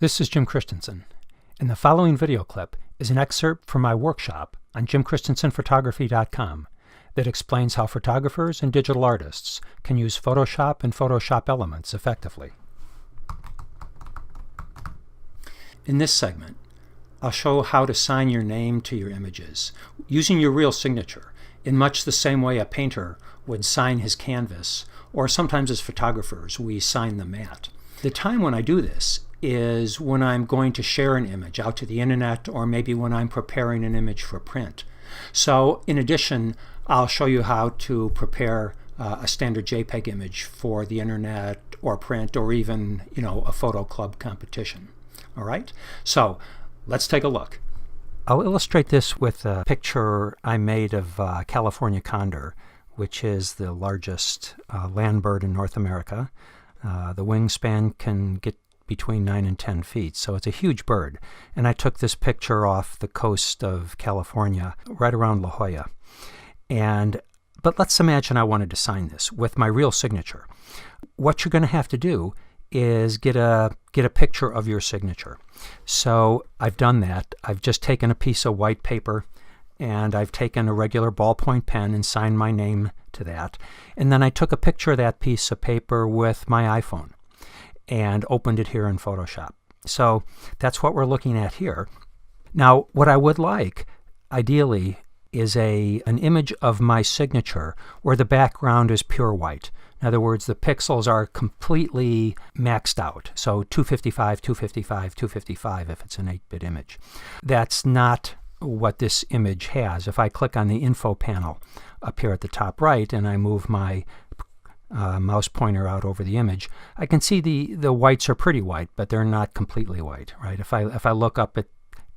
This is Jim Christensen, and the following video clip is an excerpt from my workshop on jimchristensenphotography.com that explains how photographers and digital artists can use Photoshop and Photoshop Elements effectively. In this segment, I'll show how to sign your name to your images using your real signature in much the same way a painter would sign his canvas, or sometimes as photographers we sign the mat. The time when I do this is when I'm going to share an image out to the internet, or maybe when I'm preparing an image for print. So in addition, I'll show you how to prepare a standard JPEG image for the internet or print, or even a photo club competition. All right, so let's take a look. I'll illustrate this with a picture I made of California condor, which is the largest land bird in North America. The wingspan can get between 9 and 10 feet, so it's a huge bird. And I took this picture off the coast of California, right around La Jolla. But let's imagine I wanted to sign this with my real signature. What you're going to have to do is get a picture of your signature. So I've done that. I've just taken a piece of white paper, and I've taken a regular ballpoint pen and signed my name to that. And then I took a picture of that piece of paper with my iPhone and opened it here in Photoshop. So that's what we're looking at here. Now, what I would like, ideally, is an image of my signature where the background is pure white. In other words, the pixels are completely maxed out. So 255, 255, 255 if it's an 8-bit image. That's not what this image has. If I click on the info panel up here at the top right and I move my mouse pointer out over the image, I can see the whites are pretty white, but they're not completely white, right? If I look up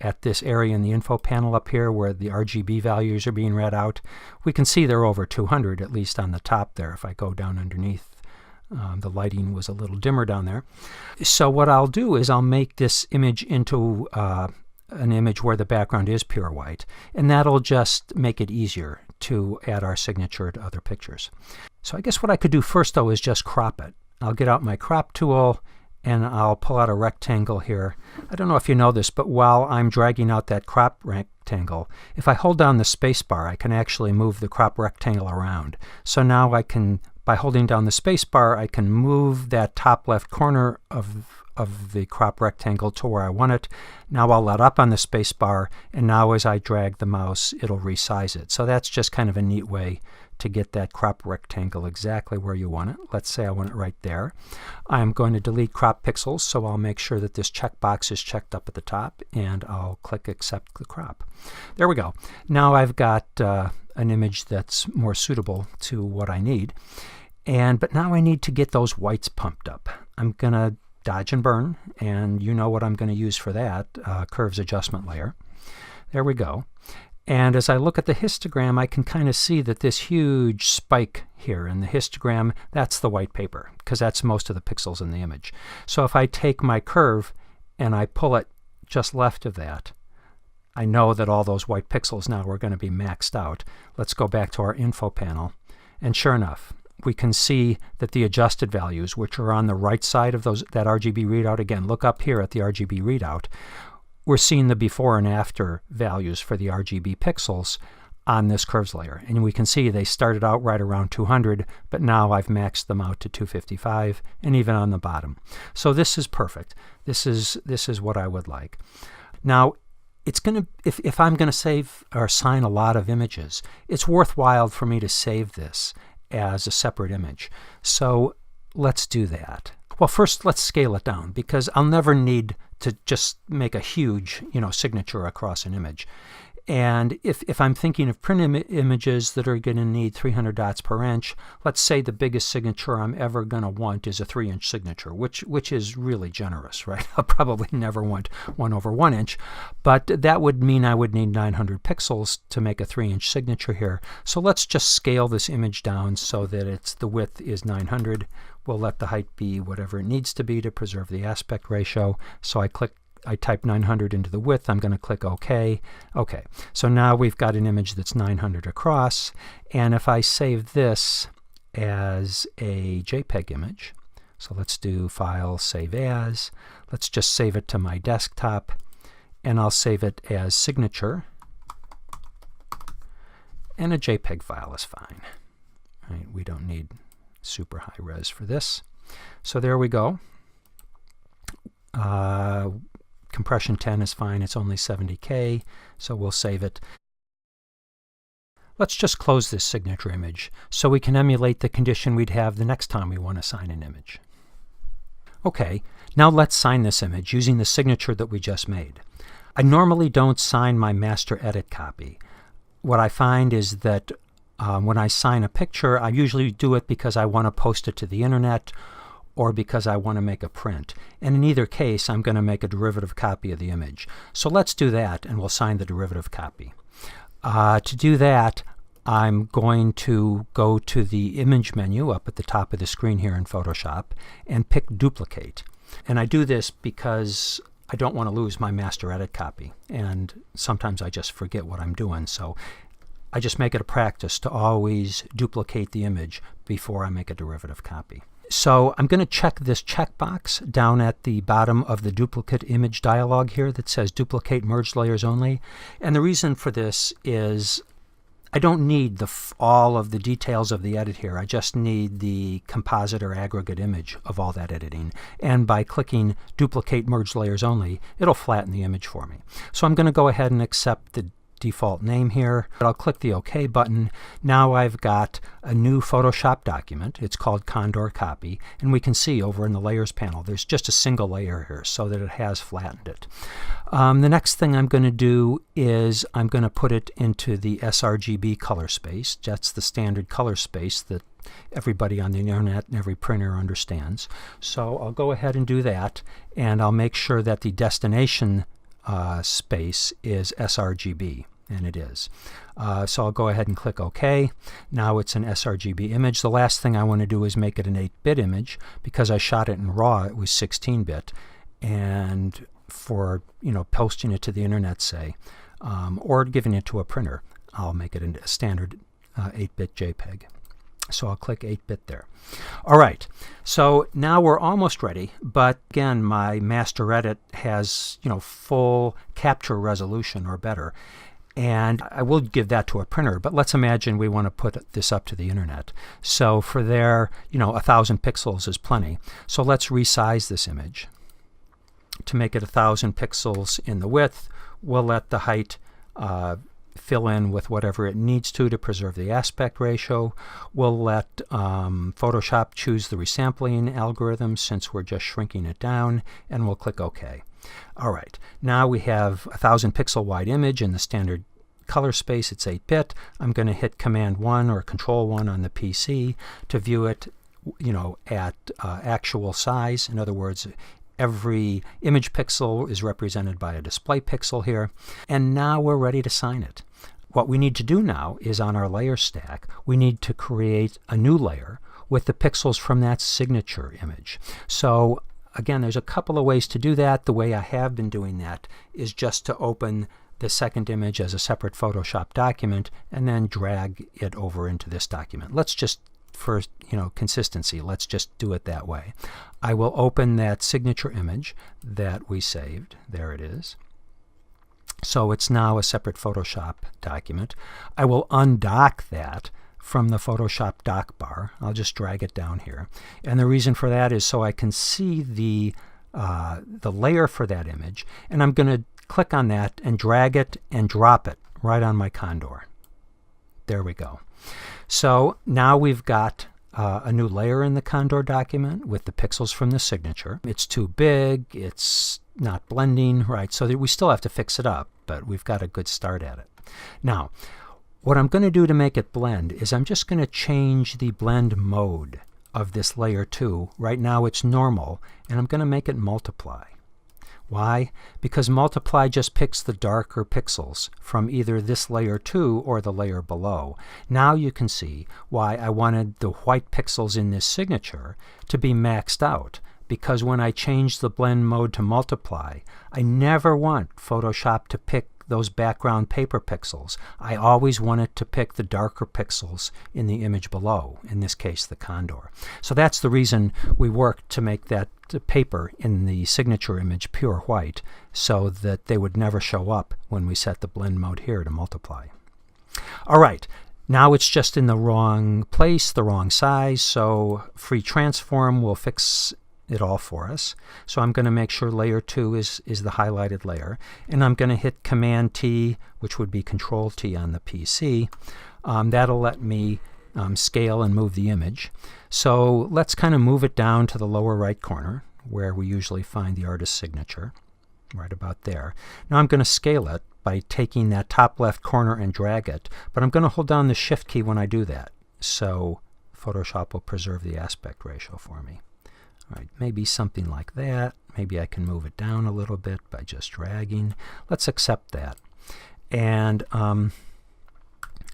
at this area in the info panel up here where the RGB values are being read out, we can see they're over 200, at least on the top there. If I go down underneath, the lighting was a little dimmer down there. So what I'll do is I'll make this image into an image where the background is pure white, and that'll just make it easier to add our signature to other pictures. So I guess what I could do first, though, is just crop it. I'll get out my crop tool and I'll pull out a rectangle here. I don't know if you know this, but while I'm dragging out that crop rectangle, if I hold down the space bar, I can actually move the crop rectangle around. So now I can, by holding down the space bar, I can move that top left corner of the crop rectangle to where I want it. Now I'll let up on the space bar, and now as I drag the mouse, it'll resize it. So that's just kind of a neat way to get that crop rectangle exactly where you want it. Let's say I want it right there. I'm going to delete crop pixels, so I'll make sure that this checkbox is checked up at the top, and I'll click accept the crop. There we go. Now I've got an image that's more suitable to what I need. But now I need to get those whites pumped up. I'm going to dodge and burn, and you know what I'm going to use for that, curves adjustment layer. There we go. And as I look at the histogram, I can kind of see that this huge spike here in the histogram, that's the white paper, because that's most of the pixels in the image. So if I take my curve and I pull it just left of that, I know that all those white pixels now are going to be maxed out. Let's go back to our info panel, and sure enough, we can see that the adjusted values, which are on the right side of that RGB readout, again, look up here at the RGB readout, we're seeing the before and after values for the RGB pixels on this curves layer. And we can see they started out right around 200, but now I've maxed them out to 255, and even on the bottom. So this is perfect. This is what I would like. Now, it's going to, if I'm going to save or sign a lot of images, it's worthwhile for me to save this as a separate image. So let's do that. Well, first let's scale it down, because I'll never need to just make a huge, signature across an image. And if I'm thinking of print images that are going to need 300 dots per inch, let's say the biggest signature I'm ever going to want is a 3-inch signature, which is really generous, right? I'll probably never want 1/1 inch, but that would mean I would need 900 pixels to make a 3-inch signature here. So let's just scale this image down so that the width is 900. We'll let the height be whatever it needs to be to preserve the aspect ratio. So I type 900 into the width. I'm going to click OK. OK, so now we've got an image that's 900 across. And if I save this as a JPEG image, So let's do File, Save As. Let's just save it to my desktop, and I'll save it as signature. And a JPEG file is fine. Right, we don't need super high res for this. So there we go. Compression 10 is fine. It's only 70K, so we'll save it. Let's just close this signature image so we can emulate the condition we'd have the next time we want to sign an image. Okay, now let's sign this image using the signature that we just made. I normally don't sign my master edit copy. What I find is that when I sign a picture, I usually do it because I want to post it to the internet or because I want to make a print. And in either case, I'm going to make a derivative copy of the image. So let's do that, and we'll sign the derivative copy. To do that, I'm going to go to the Image menu up at the top of the screen here in Photoshop and pick Duplicate. And I do this because I don't want to lose my master edit copy, and sometimes I just forget what I'm doing, so I just make it a practice to always duplicate the image before I make a derivative copy. So I'm going to check this checkbox down at the bottom of the duplicate image dialog here that says Duplicate Merged Layers Only, and the reason for this is I don't need all of the details of the edit here. I just need the composite or aggregate image of all that editing. And by clicking Duplicate Merged Layers Only, it'll flatten the image for me. So I'm going to go ahead and accept the default name here. I'll click the OK button. Now I've got a new Photoshop document. It's called Condor Copy. And we can see over in the Layers panel, there's just a single layer here so that it has flattened it. The next thing I'm going to do is I'm going to put it into the sRGB color space. That's the standard color space that everybody on the internet and every printer understands. So I'll go ahead and do that, and I'll make sure that the destination space is sRGB, and it is. So I'll go ahead and click OK. Now it's an sRGB image. The last thing I want to do is make it an 8-bit image. Because I shot it in RAW, it was 16-bit. And for posting it to the internet, say, or giving it to a printer, I'll make it into a standard 8-bit JPEG. So I'll click 8-bit there. All right, so now we're almost ready, but again, my master edit has full capture resolution or better, and I will give that to a printer. But let's imagine we want to put this up to the internet. So for there, 1,000 pixels is plenty. So let's resize this image to make it 1,000 pixels in the width. We'll let the height fill in with whatever it needs to preserve the aspect ratio. We'll let Photoshop choose the resampling algorithm since we're just shrinking it down, and we'll click OK. All right, now we have a 1,000 pixel wide image in the standard color space. It's 8-bit. I'm going to hit Command 1 or Control 1 on the PC to view it at actual size. In other words, every image pixel is represented by a display pixel here. And now we're ready to sign it. What we need to do now is on our layer stack, we need to create a new layer with the pixels from that signature image. So again, there's a couple of ways to do that. The way I have been doing that is just to open the second image as a separate Photoshop document and then drag it over into this document. Let's just, for consistency, let's just do it that way. I will open that signature image that we saved. There it is. So it's now a separate Photoshop document. I will undock that from the Photoshop dock bar. I'll just drag it down here. And the reason for that is so I can see the layer for that image, and I'm going to click on that and drag it and drop it right on my Condor. There we go. So now we've got a new layer in the Condor document with the pixels from the signature. It's too big, it's not blending, right? So we still have to fix it up, but we've got a good start at it. Now, what I'm going to do to make it blend is I'm just going to change the blend mode of this layer 2. Right now it's normal, and I'm going to make it multiply. Why? Because multiply just picks the darker pixels from either this layer 2 or the layer below. Now you can see why I wanted the white pixels in this signature to be maxed out. Because when I change the blend mode to multiply, I never want Photoshop to pick pick those background paper pixels. I always want it to pick the darker pixels in the image below, in this case the condor. So that's the reason we worked to make that paper in the signature image pure white, so that they would never show up when we set the blend mode here to multiply. All right, now it's just in the wrong place, the wrong size, so free transform will fix it all for us. So I'm going to make sure layer 2 is the highlighted layer, and I'm going to hit Command T, which would be Control T on the PC. That'll let me scale and move the image. So let's kind of move it down to the lower right corner where we usually find the artist's signature, right about there. Now I'm going to scale it by taking that top left corner and drag it, but I'm going to hold down the Shift key when I do that, so Photoshop will preserve the aspect ratio for me. All right, maybe something like that. Maybe I can move it down a little bit by just dragging. Let's accept that. And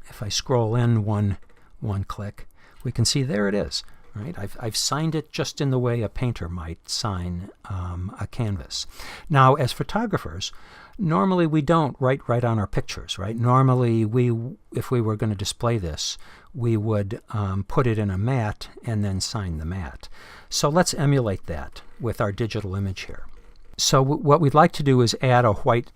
if I scroll in one click, we can see there it is. Right? I've signed it just in the way a painter might sign a canvas. Now, as photographers, normally we don't write right on our pictures, right? Normally, if we were going to display this, we would put it in a mat and then sign the mat. So let's emulate that with our digital image here. So what we'd like to do is add a white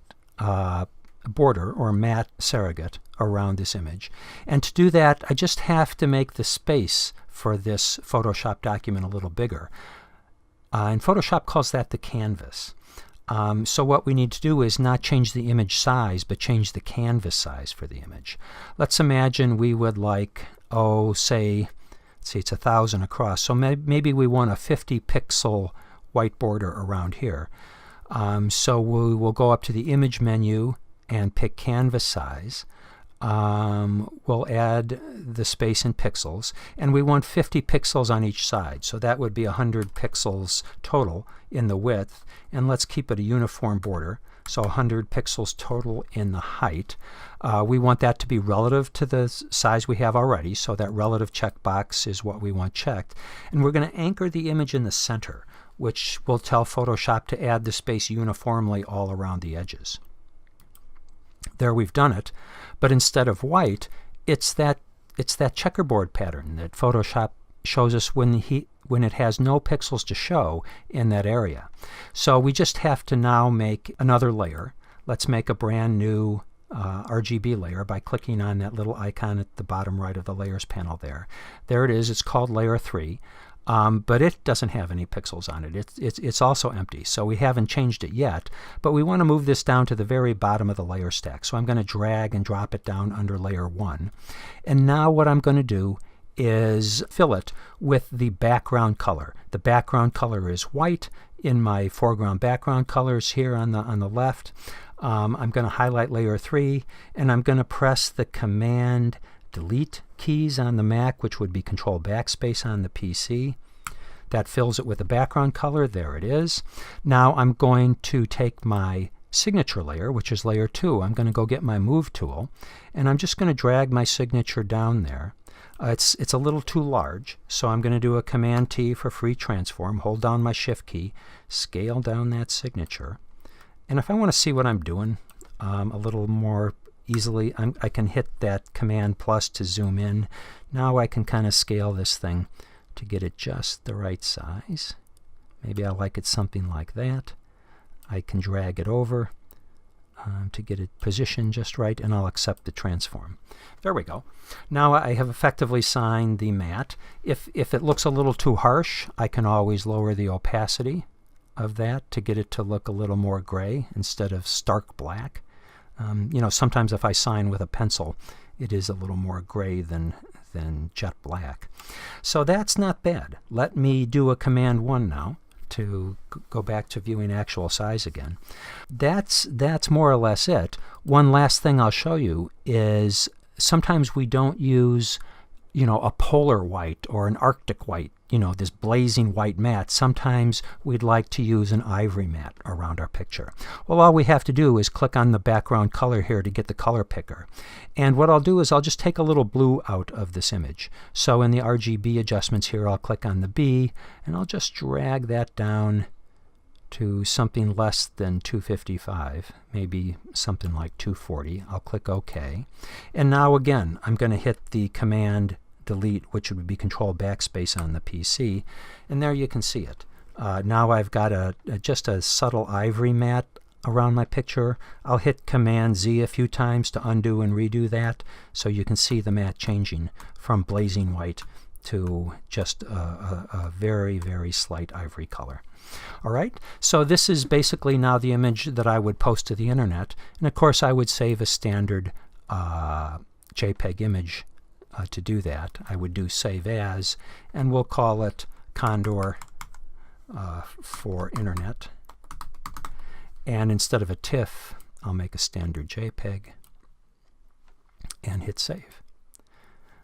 border or matte surrogate around this image. And to do that, I just have to make the space for this Photoshop document a little bigger. And Photoshop calls that the canvas. So what we need to do is not change the image size, but change the canvas size for the image. Let's imagine we would like, say it's 1,000 across. So maybe we want a 50 pixel white border around here. So we'll go up to the image menu and pick canvas size. We'll add the space in pixels, and we want 50 pixels on each side, so that would be 100 pixels total in the width, and let's keep it a uniform border, so 100 pixels total in the height. We want that to be relative to the size we have already, so that relative checkbox is what we want checked, and we're going to anchor the image in the center, which will tell Photoshop to add the space uniformly all around the edges. There, we've done it, but instead of white, it's that checkerboard pattern that Photoshop shows us when it has no pixels to show in that area. So we just have to now make another layer. Let's make a brand new RGB layer by clicking on that little icon at the bottom right of the layers panel there. There it is. It's called layer 3. But it doesn't have any pixels on it. It's also empty, so we haven't changed it yet, but we want to move this down to the very bottom of the layer stack. So I'm going to drag and drop it down under layer 1. And now what I'm going to do is fill it with the background color. The background color is white in my foreground background colors here on the left. I'm going to highlight layer 3, and I'm going to press the Command Delete keys on the Mac, which would be Control Backspace on the PC. That fills it with the background color. There it is. Now I'm going to take my signature layer, which is layer 2. I'm going to go get my Move tool, and I'm just going to drag my signature down there. It's a little too large, so I'm going to do a Command T for free transform, hold down my Shift key, scale down that signature. And if I want to see what I'm doing a little more easily, I can hit that Command plus to zoom in. Now I can kind of scale this thing to get it just the right size. Maybe I like it something like that. I can drag it over to get it positioned just right, and I'll accept the transform. There we go. Now I have effectively signed the matte. If it looks a little too harsh, I can always lower the opacity of that to get it to look a little more gray instead of stark black. You know, sometimes if I sign with a pencil, it is a little more gray than jet black. So that's not bad. Let me do a Command 1 now to go back to viewing actual size again. That's more or less it. One last thing I'll show you is sometimes we don't use, you know, a polar white or an Arctic white, you know, this blazing white matte. Sometimes we'd like to use an ivory matte around our picture. Well, all we have to do is click on the background color here to get the color picker. And what I'll do is I'll just take a little blue out of this image. So in the RGB adjustments here, I'll click on the B, and I'll just drag that down to something less than 255, maybe something like 240. I'll click OK. And now again, I'm going to hit the Command Delete, which would be Control Backspace on the PC, and there you can see it. Now I've got just a subtle ivory matte around my picture. I'll hit Command Z a few times to undo and redo that, so you can see the matte changing from blazing white to just a very, very slight ivory color. All right, so this is basically now the image that I would post to the internet, and of course I would save a standard JPEG image to do that. I would do Save As, and we'll call it Condor for Internet. And instead of a TIFF, I'll make a standard JPEG and hit Save.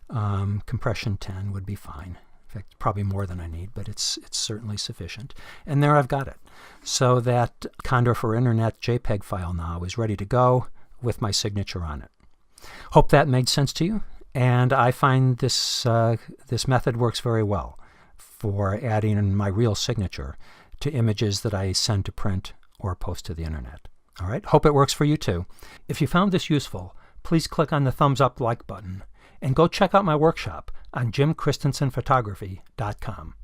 Compression 10 would be fine. In fact, probably more than I need, but it's certainly sufficient. And there I've got it. So that Condor for Internet JPEG file now is ready to go with my signature on it. Hope that made sense to you. And I find this method works very well for adding my real signature to images that I send to print or post to the internet. All right, hope it works for you too. If you found this useful, please click on the thumbs up like button and go check out my workshop on jimchristensenphotography.com.